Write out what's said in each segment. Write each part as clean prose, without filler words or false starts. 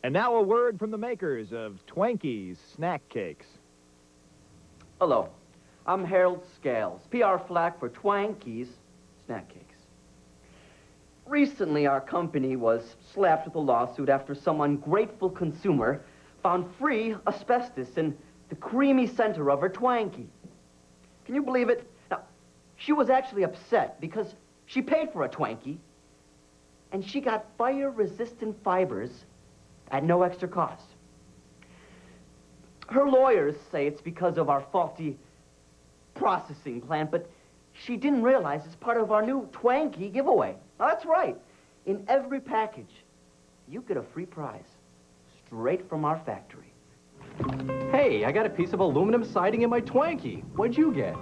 And now a word from the makers of Twinkie snack cakes. Hello, I'm Harold Scales, PR flack for Twinkie snack cakes. Recently, our company was slapped with a lawsuit after some ungrateful consumer found free asbestos in the creamy center of her Twinkie. Can you believe it? Now, she was actually upset because she paid for a Twinkie and she got fire-resistant fibers at no extra cost. Her lawyers say it's because of our faulty processing plant, but she didn't realize it's part of our new Twinkie giveaway. Now, that's right. In every package, you get a free prize straight from our factory. Hey, I got a piece of aluminum siding in my Twinkie. What'd you get?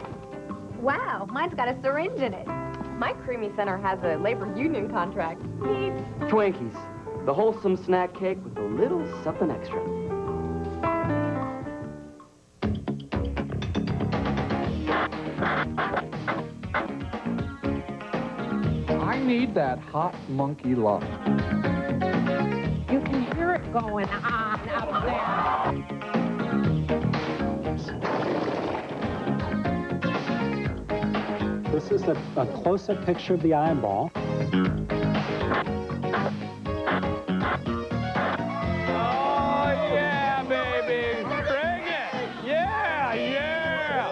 Wow, mine's got a syringe in it. My creamy center has a labor union contract. Neat. Twinkies, the wholesome snack cake with a little something extra. I need that hot monkey love. You can hear it going on up there. This is a close-up picture of the eyeball. Oh, yeah, baby. Bring it. Yeah, yeah.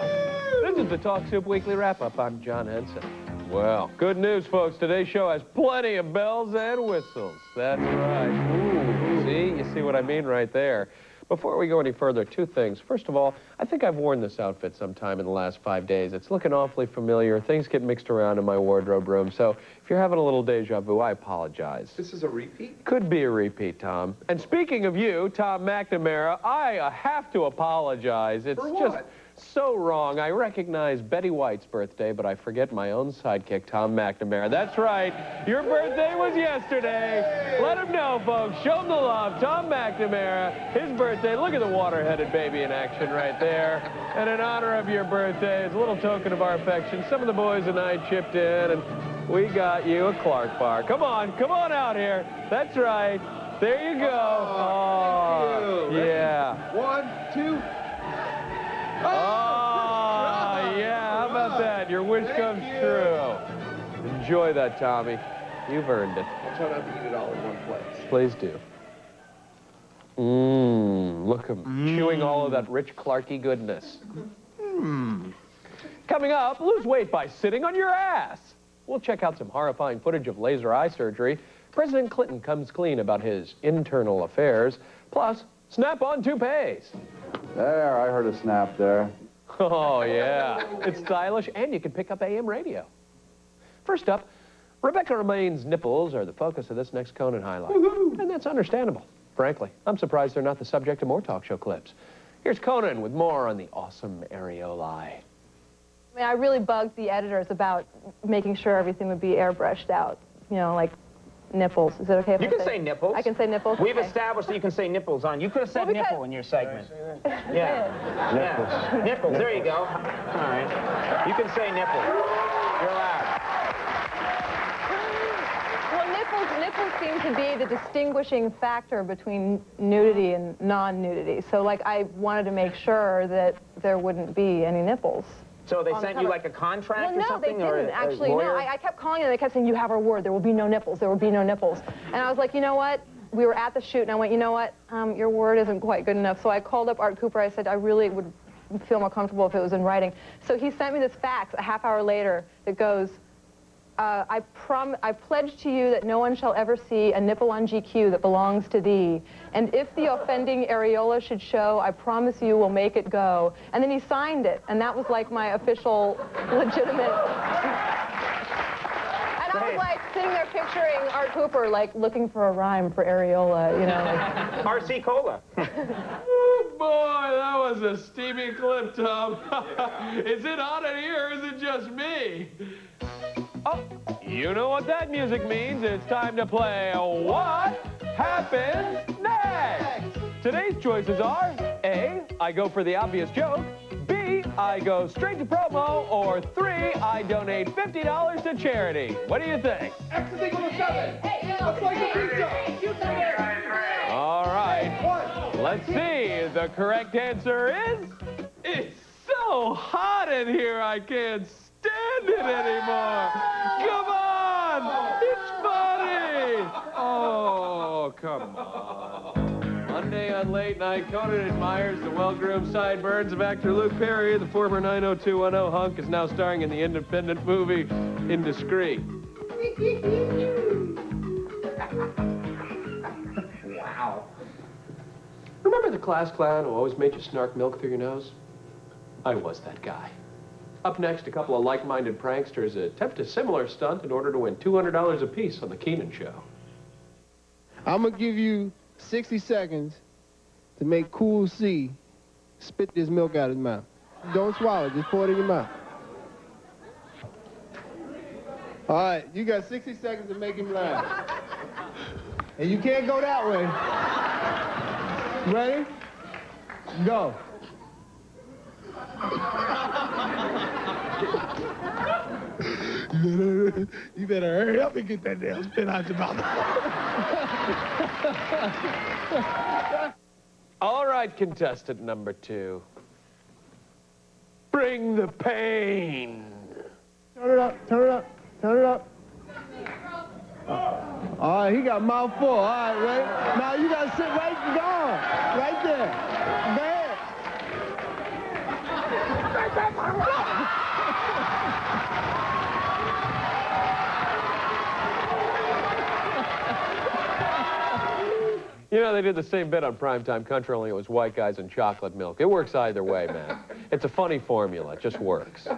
This is the Talk Soup Weekly Wrap-Up. I'm John Henson. Well, good news, folks. Today's show has plenty of bells and whistles. That's right. Ooh, see? You see what I mean right there. Before we go any further, two things. First of all, I think I've worn this outfit sometime in the last 5 days. It's looking awfully familiar. Things get mixed around in my wardrobe room, so if you're having a little deja vu, I apologize. This is a repeat? Could be a repeat, Tom. And speaking of you, Tom McNamara, I have to apologize. It's For what? just so wrong. I recognize Betty White's birthday, but I forget my own sidekick, Tom McNamara. That's right. Your birthday was yesterday. Let him know, folks. Show him the love. Tom McNamara, his birthday. Look at the water-headed baby in action right there. And in honor of your birthday, as a little token of our affection, some of the boys and I chipped in, and we got you a Clark bar. Come on out here. That's right. There you go. Oh, thank you. Yeah. 1, 2. Oh, yeah, how about that? Your wish comes true. Enjoy that, Tommy. You've earned it. I'll try not to eat it all in one place. Please do. Look at him chewing all of that rich Clarky goodness. Coming up, lose weight by sitting on your ass. We'll check out some horrifying footage of laser eye surgery. President Clinton comes clean about his internal affairs. Plus, snap-on toupees. There, I heard a snap there. Oh, yeah. It's stylish, and you can pick up AM radio. First up, Rebecca Romaine's nipples are the focus of this next Conan highlight. And that's understandable. Frankly, I'm surprised they're not the subject of more talk show clips. Here's Conan with more on the awesome areola. I mean, I really bugged the editors about making sure everything would be airbrushed out. You know, like nipples. Is it okay if You can say nipples. I can say nipples? We've Okay. established that you can say nipples on. You could have said Well, because- nipple in your segment. Yeah. Nipples. Nipples. There you go. All right. You can say nipple. You're allowed. Well, nipples seem to be the distinguishing factor between nudity and non-nudity. So, like, I wanted to make sure that there wouldn't be any nipples. So they On the sent you cover. like a contract Well, or no, something? they or didn't, a actually. No, lawyer? I kept calling them. They kept saying, you have our word. There will be no nipples. There will be no nipples. And I was like, you know what? We were at the shoot, and I went, you know what? Your word isn't quite good enough. So I called up Art Cooper. I said, I really would feel more comfortable if it was in writing. So he sent me this fax a half hour later that goes, I pledge to you that no one shall ever see a nipple on GQ that belongs to thee. And if the offending areola should show, I promise you will make it go. And then he signed it, and that was like my official, legitimate. And I was like sitting there picturing Art Cooper like looking for a rhyme for areola, you know. Like. R.C. Cola. Oh, boy, that was a steamy clip, Tom. Is it on in here, or is it just me? Oh, you know what that music means. It's time to play What Happens Next? Today's choices are A, I go for the obvious joke, B, I go straight to promo, or 3, I donate $50 to charity. What do you think? X is equal to 7. Let's play the pizza. All right. The correct answer is, it's so hot in here I can't stand it anymore. Come on, it's funny. Oh, come on. Monday on Late Night, Conan admires the well-groomed sideburns of actor Luke Perry. The former 90210 hunk is now starring in the independent movie Indiscreet. Wow. Remember the class clown who always made you snark milk through your nose? I was that guy. Up next, a couple of like-minded pranksters attempt a similar stunt in order to win $200 apiece on the Kenan Show. I'm gonna give you 60 seconds to make Cool C spit this milk out his mouth. Don't swallow it, just pour it in your mouth. All right, you got 60 seconds to make him laugh. And you can't go that way. Ready? Go. You better hurry up and get that damn spit out your mouth. All right, contestant number 2. Bring the pain. Turn it up, turn it up, turn it up. All right, he got mouth full. All right, ready? Now you gotta sit right there. There. You know, they did the same bit on Primetime Country, only it was white guys and chocolate milk. It works either way, man. It's a funny formula. It just works.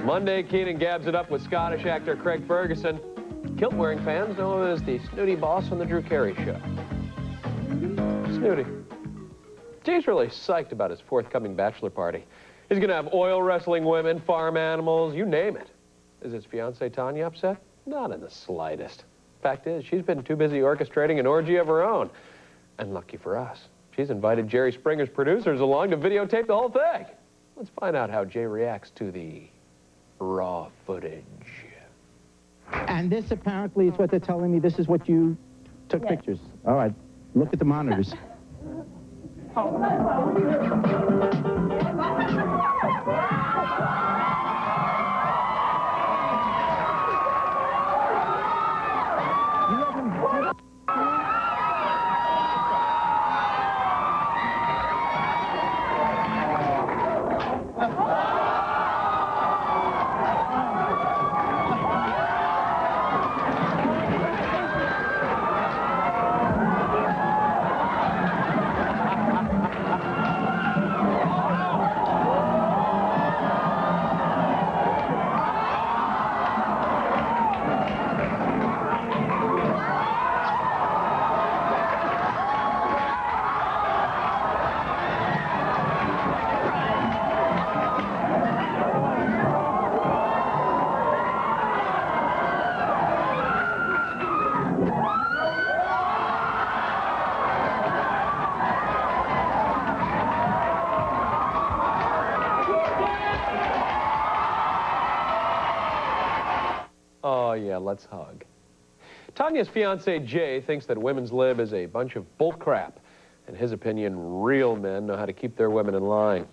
Monday, Kenan gabs it up with Scottish actor Craig Ferguson. Kilt-wearing fans know him as the snooty boss on the Drew Carey Show. Snooty. Jay's really psyched about his forthcoming bachelor party. He's going to have oil wrestling women, farm animals, you name it. Is his fiancée Tanya upset? Not in the slightest. Fact is, she's been too busy orchestrating an orgy of her own. And lucky for us, she's invited Jerry Springer's producers along to videotape the whole thing. Let's find out how Jay reacts to the raw footage. And this apparently is what they're telling me. This is what you took pictures. All right, look at the monitors. Oh, yeah, let's hug. Tanya's fiancé, Jay, thinks that women's lib is a bunch of bull crap. In his opinion, real men know how to keep their women in line.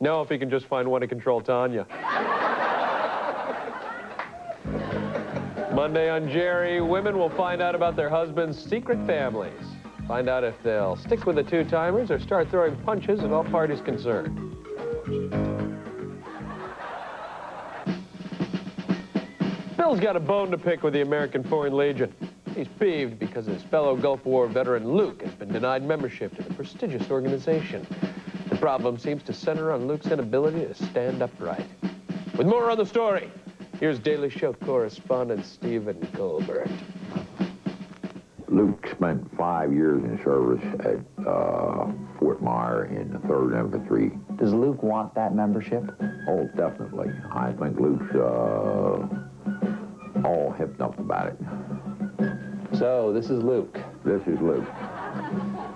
No, if he can just find one to control Tanya. Monday on Jerry, women will find out about their husbands' secret families. Find out if they'll stick with the two-timers or start throwing punches at all parties concerned. Bill's got a bone to pick with the American Foreign Legion. He's peeved because his fellow Gulf War veteran Luke has been denied membership to the prestigious organization. The problem seems to center on Luke's inability to stand upright. With more on the story, here's Daily Show correspondent Stephen Colbert. Luke spent 5 years in service at Fort Myer in the 3rd Infantry. Does Luke want that membership? Oh, definitely. I think Luke's all hipped up about it. So, this is Luke. This is Luke.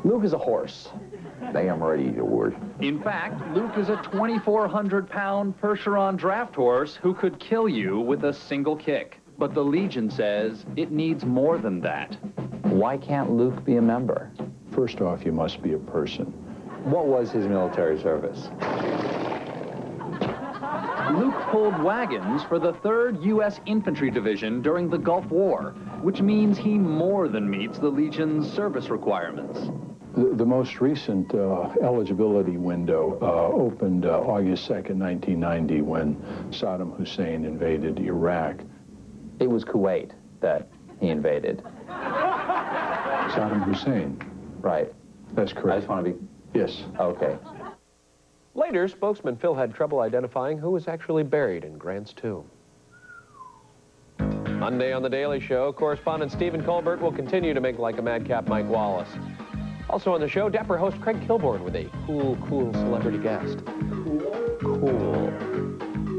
Luke is a horse. Damn right he's a horse. In fact, Luke is a 2,400-pound Percheron draft horse who could kill you with a single kick. But the Legion says it needs more than that. Why can't Luke be a member? First off, you must be a person. What was his military service? Luke pulled wagons for the 3rd U.S. Infantry Division during the Gulf War, which means he more than meets the Legion's service requirements. The most recent eligibility window opened August 2nd, 1990, when Saddam Hussein invaded Iraq. It was Kuwait that he invaded. Saddam Hussein. Right. That's correct. I just want to be... Yes. Okay. Later, spokesman Phil had trouble identifying who was actually buried in Grant's tomb. Monday on The Daily Show, correspondent Stephen Colbert will continue to make like a madcap Mike Wallace. Also on the show, dapper host Craig Kilborn with a cool celebrity guest. Cool.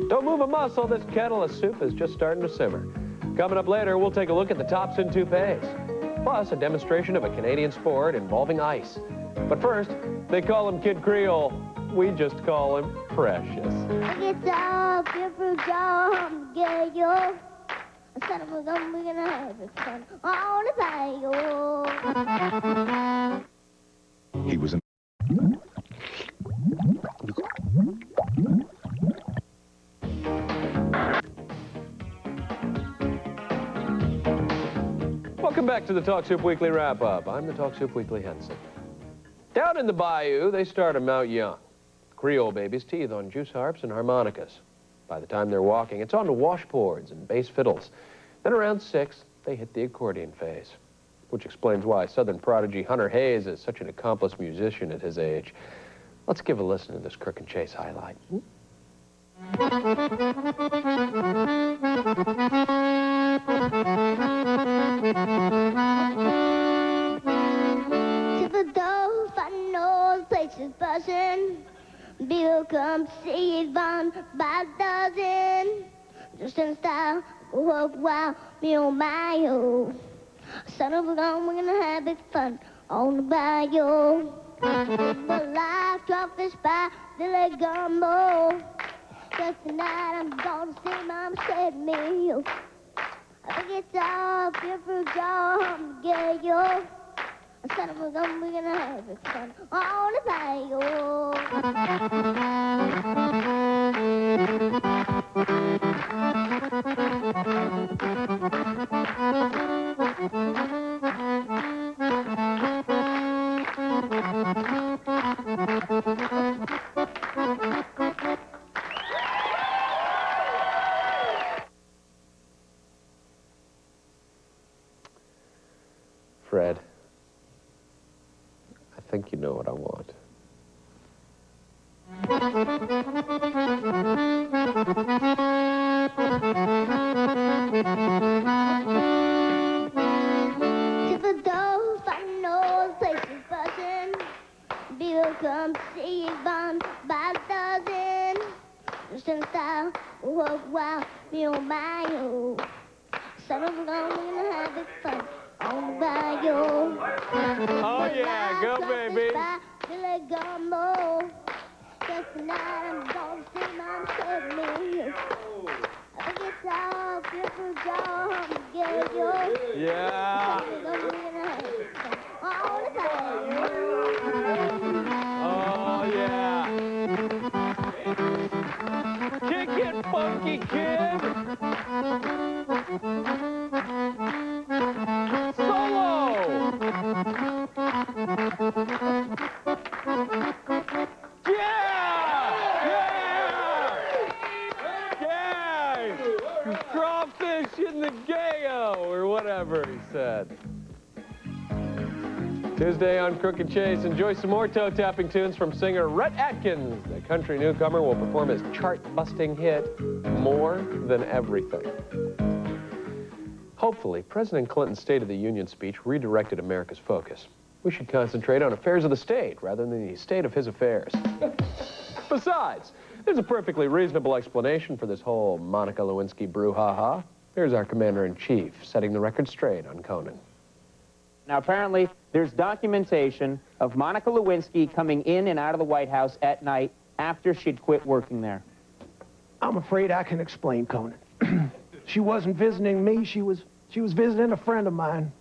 Don't move a muscle, this kettle of soup is just starting to simmer. Coming up later, we'll take a look at the tops in toupees. Plus, a demonstration of a Canadian sport involving ice. But first, they call him Kid Creole. We just call him Precious. It's all different job, get yo. Son of a gun, we're gonna have it fun on the fire. He was in. Welcome back to the Talk Soup Weekly Wrap-Up. I'm the Talk Soup Weekly Henson. Down in the bayou, they start 'em out young. Creole babies teethe on juice harps and harmonicas. By the time they're walking, it's on to washboards and bass fiddles. Then around 6, they hit the accordion phase, which explains why Southern prodigy Hunter Hayes is such an accomplished musician at his age. Let's give a listen to this Crook and Chase highlight. To the door, I know place is buzzing. People come see it run by the dozen. Just in style, walk wild, me on my own. Son of a gun, we're gonna have big fun on the bayou. The life drop fish by the leg gumbo. Just tonight I'm gonna see mom shed meal. I think it's all different job, get yo. Son of a gun, we're gonna have it fun on the bayou. Fred, I think you know what I want. To the door, I know the place is buzzing. People come see it run by the dozen. Just in style, walk wild, me on my own. Son of a gun, we're gonna have it fun on the bayou. Oh yeah, go baby. Billy Gumbo. Just tonight I'm gonna see mom shed me. I think it's all different job, get yo. Yeah. Oh yeah. Kick it, funky kid. Solo. Crawfish in the gayo, or whatever he said. Tuesday on Crook and Chase, enjoy some more toe-tapping tunes from singer Rhett Atkins. The country newcomer will perform his chart-busting hit, More Than Everything. Hopefully, President Clinton's State of the Union speech redirected America's focus. We should concentrate on affairs of the state rather than the state of his affairs. Besides, there's a perfectly reasonable explanation for this whole Monica Lewinsky brouhaha. Here's our commander-in-chief setting the record straight on Conan. Now, apparently, there's documentation of Monica Lewinsky coming in and out of the White House at night after she'd quit working there. I'm afraid I can explain, Conan. She wasn't visiting me. She was visiting a friend of mine.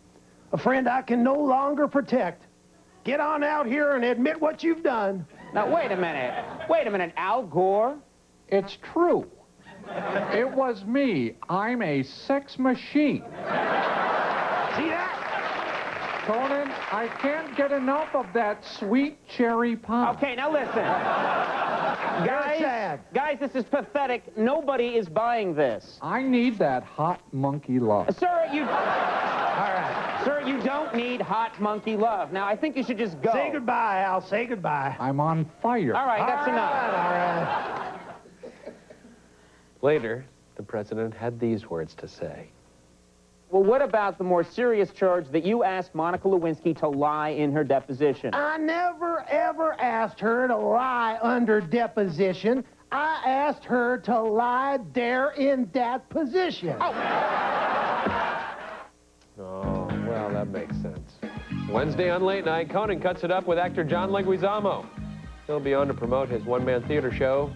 A friend I can no longer protect Get on out here and admit what you've done. Now, wait a minute. Wait a minute. Al Gore? It's true. It was me. I'm a sex machine. See that? Conan, I can't get enough of that sweet cherry pie. Okay, now listen. Guys, this is pathetic. Nobody is buying this. I need that hot monkey love. Sir, you... All right. Sir, you don't need hot monkey love. Now, I think you should just go. Say goodbye, Al. Say goodbye. I'm on fire. All right, that's enough. All right. Later, the president had these words to say. Well, what about the more serious charge that you asked Monica Lewinsky to lie in her deposition? I never, ever asked her to lie under deposition. I asked her to lie there in that position. Oh, well, that makes sense. Wednesday on Late Night, Conan cuts it up with actor John Leguizamo. He'll be on to promote his one-man theater show,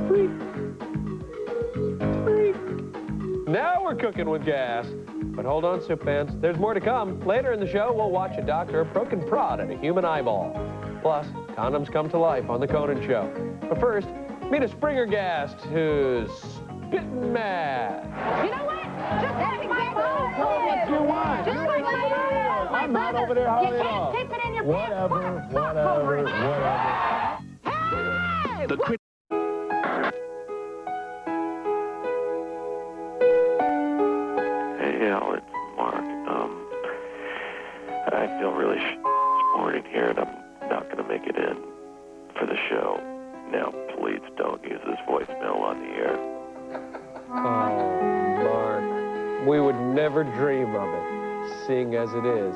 Freak. Now we're cooking with gas. But hold on, soup fans. There's more to come. Later in the show, we'll watch a doctor poke and prod at a human eyeball. Plus, condoms come to life on The Conan Show. But first, meet a Springer guest who's spittin' mad. You know what? Just like my brother. What you want? Just like my brother. I'm not over there hauling You it can't off. keep it in your Whatever, pants. whatever. Hey! The Hey, Al, it's Mark. I feel really this morning here, and I'm not going to make it in for the show. Now, please don't use this voicemail on the air. Oh, Mark, we would never dream of it, seeing as it is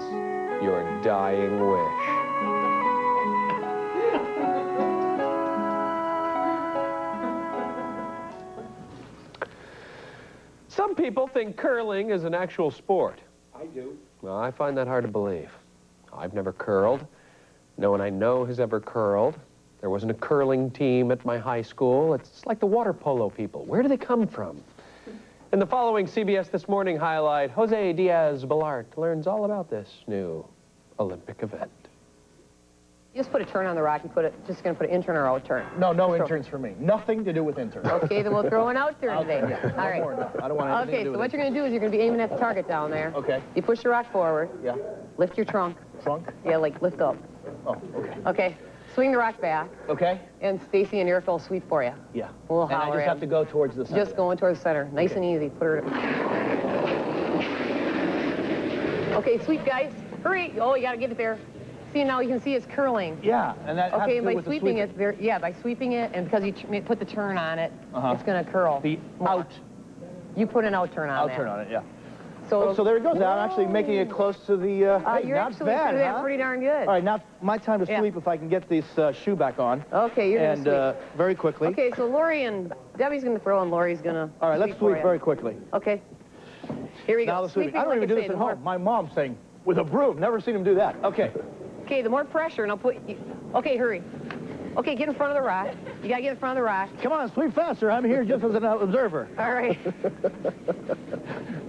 your dying wish. Some people think curling is an actual sport. I do. Well, I find that hard to believe. I've never curled. No one I know has ever curled. There wasn't a curling team at my high school. It's like the water polo people. Where do they come from? In the following CBS This Morning highlight, Jose Diaz-Balart learns all about this new Olympic event. You just put a turn on the rock. You just going to put an intern or out turn. No, no interns for me. Nothing to do with interns. Okay, then we'll throw an out turn today. Yeah. All right. I don't want anything Okay, to do so with what you're going to do is you're going to be aiming at the target down there. Okay. You push the rock forward. Yeah. Lift your trunk. Trunk? Yeah, like lift up. Oh, okay. Okay. Swing the rock back. Okay. And Stacy and Eric will sweep for you. Yeah. We'll And I holler just at have to go towards the center. Just going towards the center. Nice and easy. Put her. Okay, sweep, guys. Hurry. Oh, you got to get it there. See, now you can see it's curling. Yeah, and that has okay, to do by with the sweeping it, by sweeping it, and because you put the turn on it, it's going to curl. The out. You put an out turn on Out that. turn on it, yeah. So, so there it goes. Now I'm actually making it close to the. Hey, you're not actually bad, doing that huh? pretty darn good. All right, now my time to sweep. If I can get this shoe back on. Okay, you're and gonna sweep. Very quickly. Okay, so Lori and Debbie's gonna throw, and Lori's gonna. All right, let's for sweep you. very quickly. Okay. Here we Now go. the sweeping. Sweeping, I don't like even do say, this at the more- home. My mom's saying with a broom. Never seen him do that. Okay. Okay, the more pressure, and I'll put you. Okay, hurry. Okay, get in front of the rock. You gotta get in front of the rock. Come on, sweep faster. I'm here just as an observer. All right.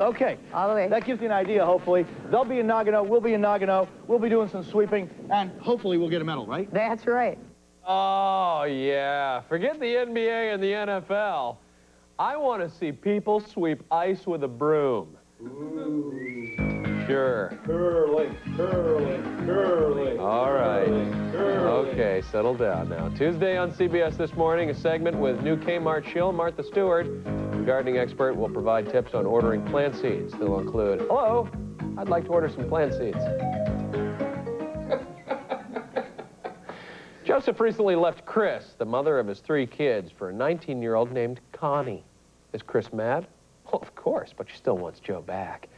Okay. All the way. That gives you an idea, hopefully. They'll be in Nagano. We'll be in Nagano. We'll be doing some sweeping, and hopefully we'll get a medal, right? That's right. Oh, yeah. Forget the NBA and the NFL. I want to see people sweep ice with a broom. Sure. Curling, curling, curling. All right. Curling. Okay, settle down now. Tuesday on CBS This Morning, a segment with new Kmart shill, Martha Stewart. The gardening expert will provide tips on ordering plant seeds. They'll include, hello, I'd like to order some plant seeds. Joseph recently left Chris, the mother of his 3 kids, for a 19-year-old named Connie. Is Chris mad? Well, of course, but she still wants Joe back.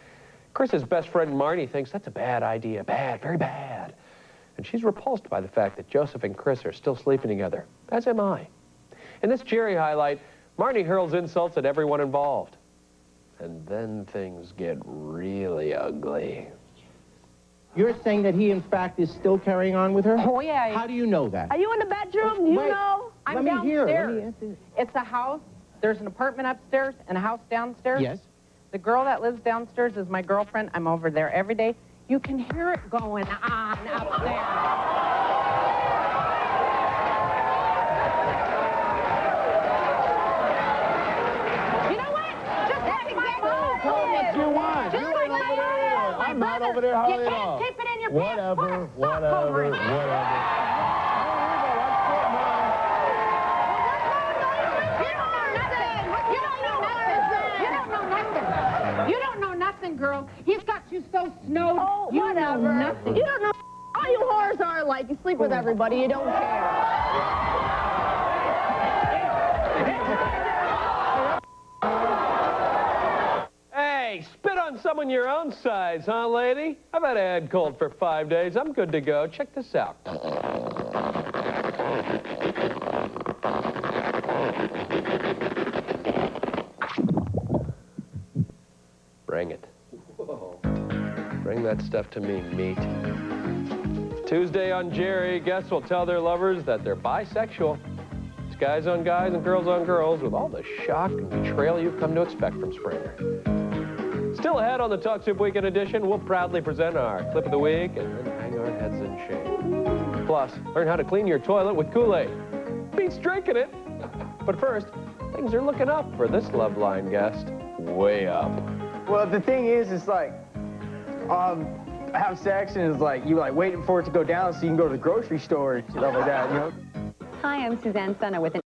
Chris's best friend Marnie thinks that's a bad idea. Bad, very bad. And she's repulsed by the fact that Joseph and Chris are still sleeping together, as am I. In this Jerry highlight, Marnie hurls insults at everyone involved. And then things get really ugly. You're saying that he, in fact, is still carrying on with her? Oh, yeah. How do you know that? Are you in the bedroom? You Wait, know? I'm let me hear. downstairs. Let me It's a house. There's an apartment upstairs and a house downstairs. Yes. The girl that lives downstairs is my girlfriend. I'm over there every day. You can hear it going on up there. You know what? Just let me get going. Tell them what you want. Just You ain't over there. I'm not over there You hardly at can't all. keep it in your Whatever, pants. whatever. You don't know nothing, girl. He's got you so snowed. Oh, you whatever. know nothing. You don't know. All you whores are like, you sleep with everybody, you don't care. Hey, spit on someone your own size, huh, lady? I've had a head cold for 5 days. I'm good to go. Check this out. Bring it. Bring that stuff to me, meat. Tuesday on Jerry, guests will tell their lovers that they're bisexual. It's guys on guys and girls on girls with all the shock and betrayal you've come to expect from Springer. Still ahead on the Talk Soup Weekend edition, we'll proudly present our clip of the week and then hang our heads in shame. Plus, learn how to clean your toilet with Kool-Aid. Beats drinking it. But first, things are looking up for this Loveline guest. Way up. Well, the thing is like, have sex and it's like, you like waiting for it to go down so you can go to the grocery store and stuff like that, you know? Hi, I'm Suzanne Senna with an...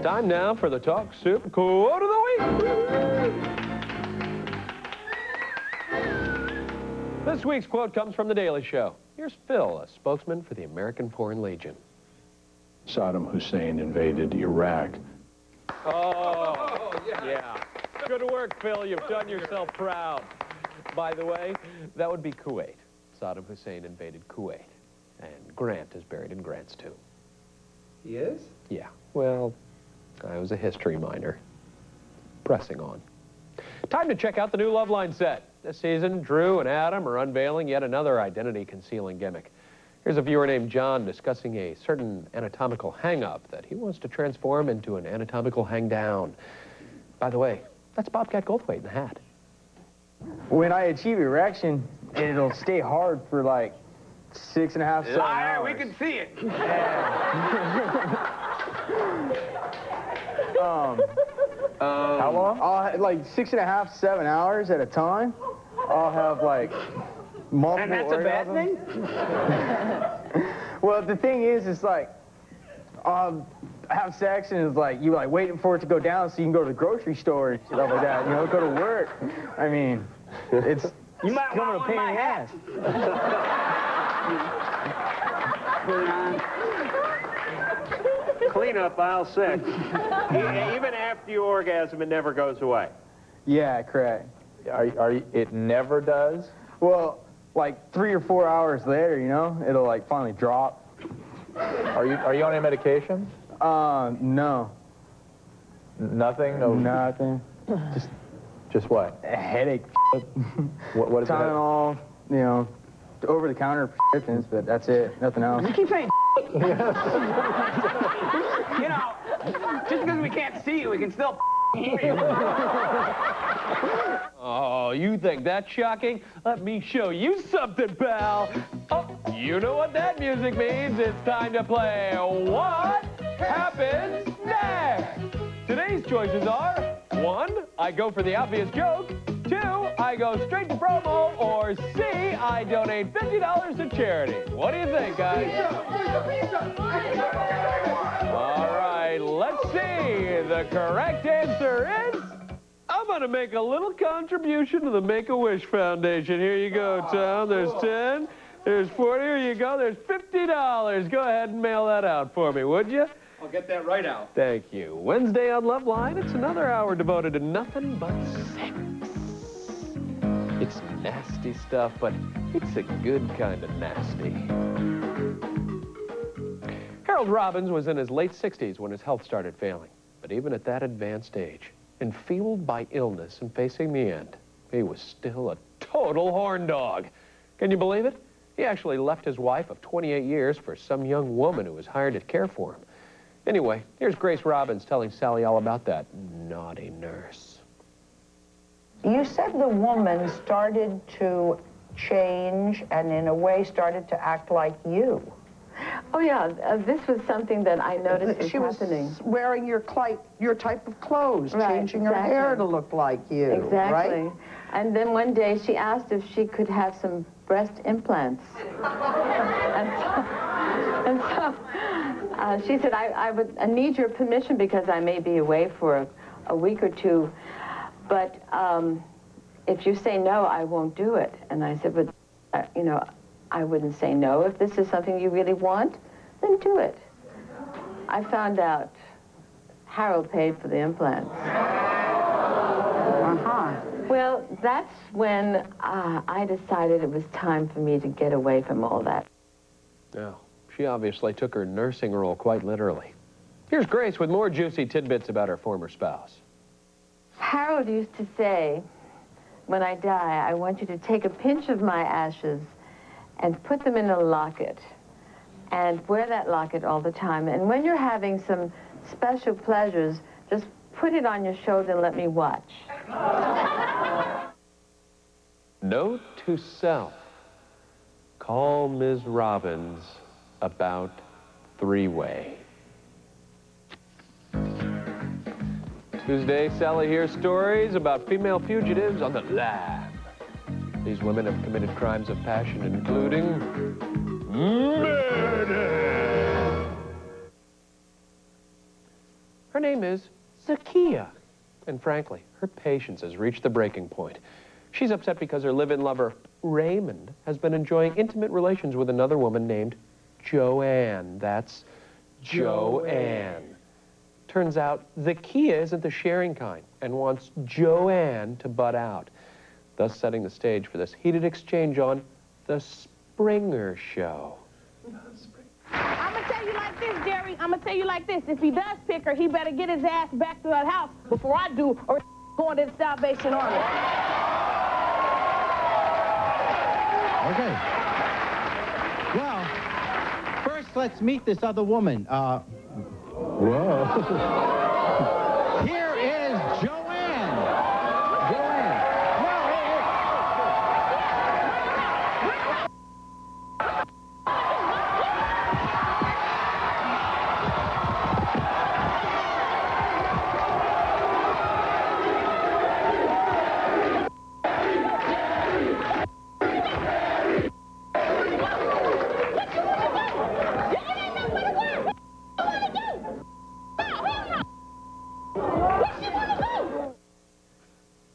Time now for the Talk Soup Quote of the Week. This week's quote comes from The Daily Show. Here's Phil, a spokesman for the American Foreign Legion. Saddam Hussein invaded Iraq. Oh, yeah. Good work, Phil. You've done yourself proud. By the way, that would be Kuwait. Saddam Hussein invaded Kuwait. And Grant is buried in Grant's tomb. He is? Yeah, well, I was a history minor. Pressing on. Time to check out the new Loveline set. This season, Drew and Adam are unveiling yet another identity-concealing gimmick. Here's a viewer named John discussing a certain anatomical hang-up that he wants to transform into an anatomical hang-down. By the way, that's Bobcat Goldthwait in the hat. When I achieve erection, it'll stay hard for like 6.5, 7 hours. We can see it. How long? Like 6.5, 7 hours at a time. I'll have like multiple And that's a bad orgasms. Well, the thing is like, have sex and it's like, you like waiting for it to go down so you can go to the grocery store and stuff like that, you know, go to work. I mean, it's You might coming want a pain one in in the my ass. Clean up aisle 6. Even after you orgasm, it never goes away. Yeah, correct. It never does? Well, like 3 or 4 hours later, you know, it'll like finally drop. Are you on any medication? No. Nothing? No. Nothing. Just what? A headache. What is that? Tylenol, you know, over-the-counter things, but that's it. Nothing else. You keep saying You know, just because we can't see you, we can still hear you. Oh, you think that's shocking? Let me show you something, pal. Oh, you know what that music means. It's time to play What Happens Next? Today's choices are 1, I go for the obvious joke. 2, I go straight to promo. Or C, I donate $50 to charity. What do you think, guys? All right, let's see. The correct answer is... I'm going to make a little contribution to the Make-A-Wish Foundation. Here you go, Tom. There's 10. There's 40. Here you go. There's $50. Go ahead and mail that out for me, would you? I'll get that right out. Thank you. Wednesday on Loveline, it's another hour devoted to nothing but sex. It's nasty stuff, but it's a good kind of nasty. Harold Robbins was in his late 60s when his health started failing. But even at that advanced age, enfeebled by illness and facing the end, he was still a total horn dog. Can you believe it? He actually left his wife of 28 years for some young woman who was hired to care for him. Anyway, here's Grace Robbins telling Sally all about that naughty nurse. You said the woman started to change and in a way started to act like you. Oh, yeah. This was something that I noticed was She was happening. wearing your type of clothes, Right, changing her exactly. hair to look like you, Exactly. right? And then one day she asked if she could have some breast implants. and so she said, I need your permission because I may be away for a week or two, but if you say no, I won't do it. And I said, but, you know, I wouldn't say no. If this is something you really want, then do it. I found out Harold paid for the implants. Well, that's when I decided it was time for me to get away from all that. Now, she obviously took her nursing role quite literally. Here's Grace with more juicy tidbits about her former spouse. Harold used to say, when I die, I want you to take a pinch of my ashes and put them in a locket and wear that locket all the time. And when you're having some special pleasures, just put it on your shoulder and let me watch. Note to self. Call Ms. Robbins about three-way. Tuesday, Sally hears stories about female fugitives on the lam. These women have committed crimes of passion, including murder. Her name is Zakia. And frankly, her patience has reached the breaking point. She's upset because her live-in lover, Raymond, has been enjoying intimate relations with another woman named Joanne. That's Joanne. Turns out Zakia isn't the sharing kind and wants Joanne to butt out, thus setting the stage for this heated exchange on The Springer Show. I'm going to tell you like this, Jerry. I'm going to tell you like this. If he does pick her, he better get his ass back to that house before I do, or going to the Salvation Army. Okay. Well, first let's meet this other woman. Whoa. Here is Joanne. Joanne. No, hey.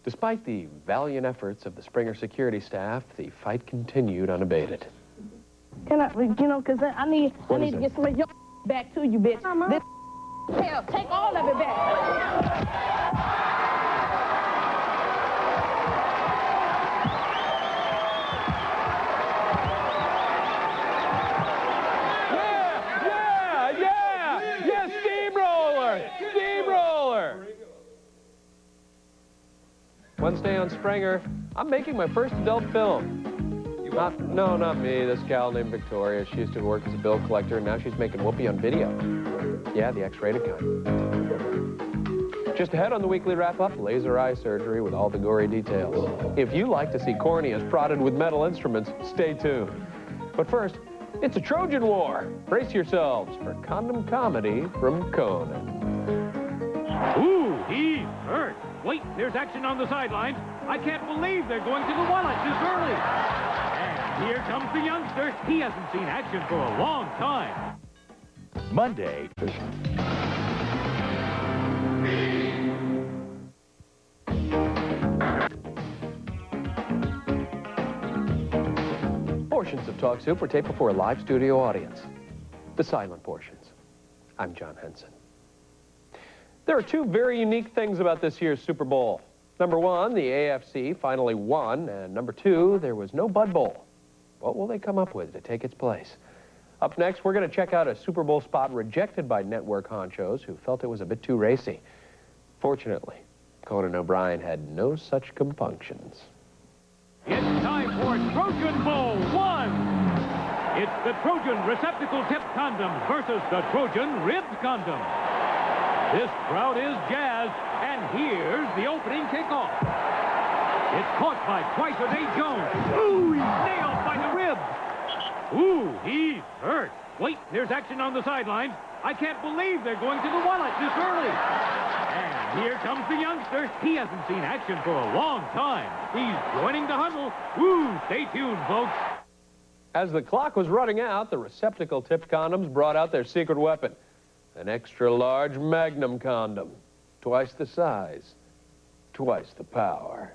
Despite the valiant efforts of the Springer security staff, the fight continued unabated. Can I, you know, because I need What to is it? get some of your back to you, bitch. This hell, take all of it back. Yeah, steamroller! Steamroller! Wednesday on Springer, I'm making my first adult film. Not me, this gal named Victoria. She used to work as a bill collector, and now she's making whoopee on video. Yeah, the X-rated kind. Just ahead on the weekly wrap-up, laser eye surgery with all the gory details. If you like to see corneas prodded with metal instruments, stay tuned. But first, it's a Trojan War. Brace yourselves for condom comedy from Conan. Ooh, he's hurt. Wait, there's action on the sidelines. I can't believe they're going to the wallet this early. And here comes the youngster. He hasn't seen action for a long time. Monday. Portions of Talk Soup were taped before a live studio audience. The silent portions. I'm John Henson. There are two very unique things about this year's Super Bowl. Number one, the AFC finally won, and number two, there was no Bud Bowl. What will they come up with to take its place? Up next, we're going to check out a Super Bowl spot rejected by network honchos who felt it was a bit too racy. Fortunately, Conan O'Brien had no such compunctions. It's time for Trojan Bowl 1. It's the Trojan receptacle-tipped condom versus the Trojan ribbed condom. This crowd is jazzed, and here's the opening kickoff. It's caught by Twice-a-Day Jones. Ooh, he's nailed by the rib. Ooh, he's hurt. Wait, there's action on the sidelines. I can't believe they're going to the wallet this early. And here comes the youngster. He hasn't seen action for a long time. He's joining the huddle. Ooh, stay tuned, folks. As the clock was running out, the receptacle-tipped condoms brought out their secret weapon. An extra-large magnum condom. Twice the size, twice the power.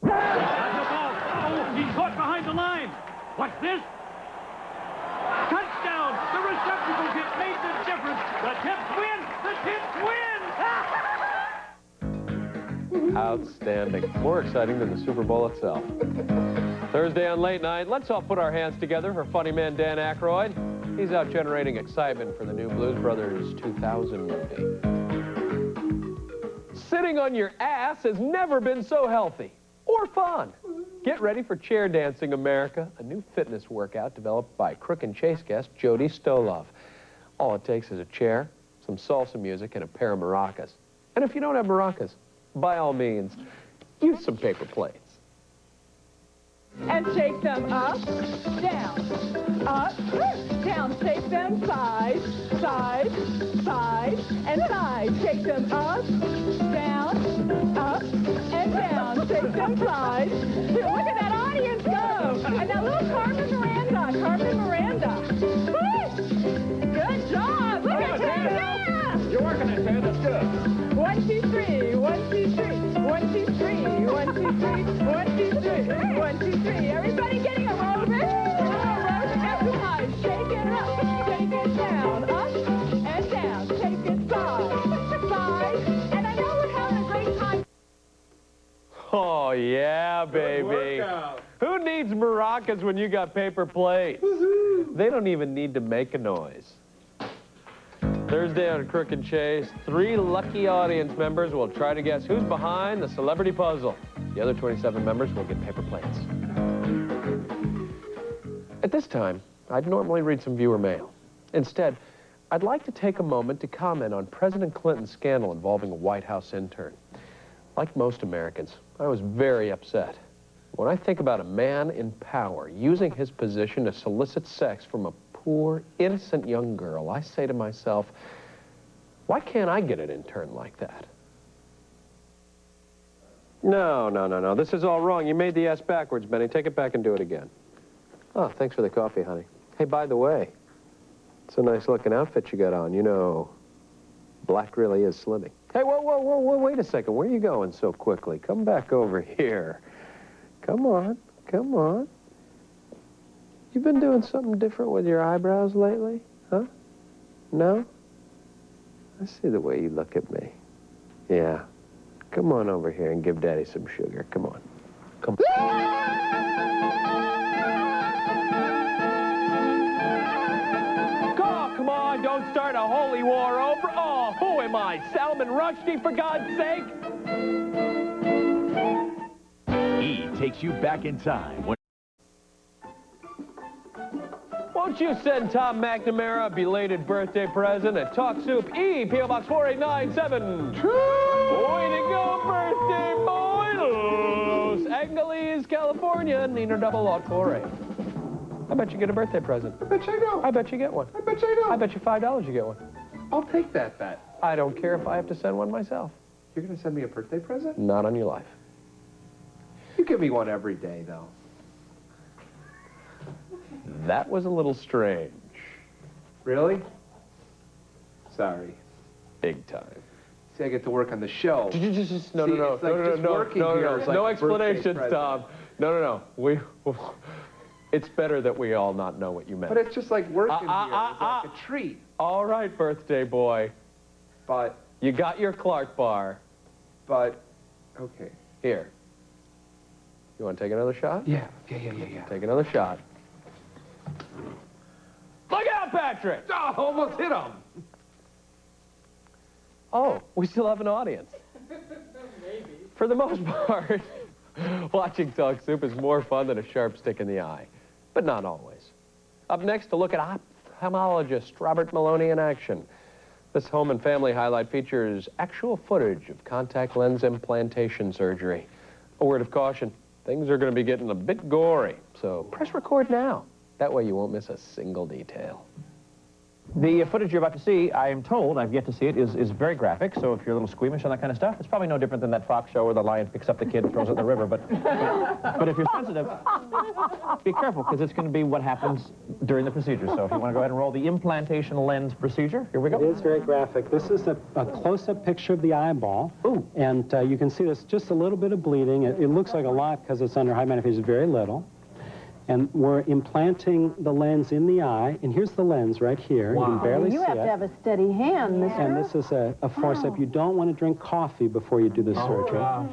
He's got the ball. Oh, he's caught behind the line. What's this? Touchdown! The receptacle tip made the difference. The Tips win! The Tips win! Outstanding. More exciting than the Super Bowl itself. Thursday on Late Night, let's all put our hands together for funny man Dan Aykroyd. He's out generating excitement for the new Blues Brothers 2000 movie. Sitting on your ass has never been so healthy or fun. Get ready for Chair Dancing America, a new fitness workout developed by Crook and Chase guest Jody Stolov. All it takes is a chair, some salsa music, and a pair of maracas. And if you don't have maracas, by all means, use some paper plates. And shake them up, down, shake them side, side, side, and side. Shake them up, and down, shake them side. Look at that audience go! And now little Carmen Miranda. Good job! Look at that! Yeah! You're working it, man. That's good. 1, 2, 3, 1, 2, 3, 1, 2, 3, 1, 2, 3, 1, 2, 3, 1, 2, 3. Everybody getting aerobic? Exercise. Shake it up, shake it down, up and down. Shake it side, side. And I know we're having a great time. Oh, yeah, baby. Who needs maracas when you got paper plates? They don't even need to make a noise. Thursday on Crook and Chase, 3 lucky audience members will try to guess who's behind the celebrity puzzle. The other 27 members will get paper plates. At this time, I'd normally read some viewer mail. Instead, I'd like to take a moment to comment on President Clinton's scandal involving a White House intern. Like most Americans, I was very upset. When I think about a man in power using his position to solicit sex from a poor, innocent young girl, I say to myself, why can't I get an intern like that? No. This is all wrong. You made the S backwards, Benny. Take it back and do it again. Oh, thanks for the coffee, honey. Hey, by the way, it's a nice-looking outfit you got on. You know, black really is slimming. Hey, whoa, wait a second. Where are you going so quickly? Come back over here. Come on. You been doing something different with your eyebrows lately? Huh? No? I see the way you look at me. Yeah. Come on over here and give Daddy some sugar. Come on. Come on. Come on, don't start a holy war over. Oh, who am I? Salman Rushdie, for God's sake? E takes you back in time. Won't you send Tom McNamara a belated birthday present at Talk Soup E, P.O. Box 4897? Way to go, birthday boy! Los Angeles, California, Nina Double Lot 48. I bet you get a birthday present. I bet you I don't. I bet you get one. I bet you I don't. I bet you $5 you get one. I'll take that bet. I don't care if I have to send one myself. You're going to send me a birthday present? Not on your life. You give me one every day, though. That was a little strange. Really? Sorry. Big time. See, I get to work on the show. No explanations, Tom. No. It's better that we all not know what you meant. But it's just like working here. It's like a treat. All right, birthday boy. But you got your Clark bar. But, okay. Here. You want to take another shot? Yeah. Take another shot. Look out, Patrick! Oh, almost hit him. Oh, we still have an audience. Maybe. For the most part, watching Talk Soup is more fun than a sharp stick in the eye. But not always. Up next, to look at ophthalmologist Robert Maloney in action. This home and family highlight features actual footage of contact lens implantation surgery. A word of caution, things are going to be getting a bit gory, so press record now. That way you won't miss a single detail. The footage you're about to see, I am told, I've yet to see it, is very graphic, so if you're a little squeamish on that kind of stuff, it's probably no different than that Fox show where the lion picks up the kid and throws it in the river, but if you're sensitive, be careful, because it's going to be what happens during the procedure. So if you want to go ahead and roll the implantation lens procedure, here we go. It is very graphic. This is a close-up picture of the eyeball. Ooh. And you can see there's just a little bit of bleeding. It looks like a lot because it's under high magnification, very little. And we're implanting the lens in the eye, and here's the lens right here. Wow. You can barely see it. You have to have a steady hand, mister. And this is a forceps. You don't want to drink coffee before you do this surgery. Gosh.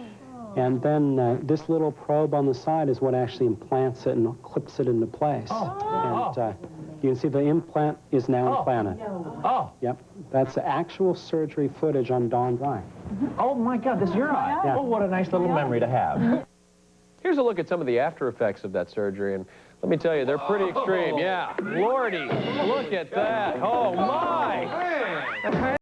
And then this little probe on the side is what actually implants it and clips it into place. And you can see the implant is now implanted. Yep, that's actual surgery footage on Dawn's eye. Oh my God, this is your eye. Yeah. Oh, what a nice little memory to have. Here's a look at some of the after effects of that surgery, and let me tell you, they're pretty extreme. Yeah, Lordy, look at that. Oh, my.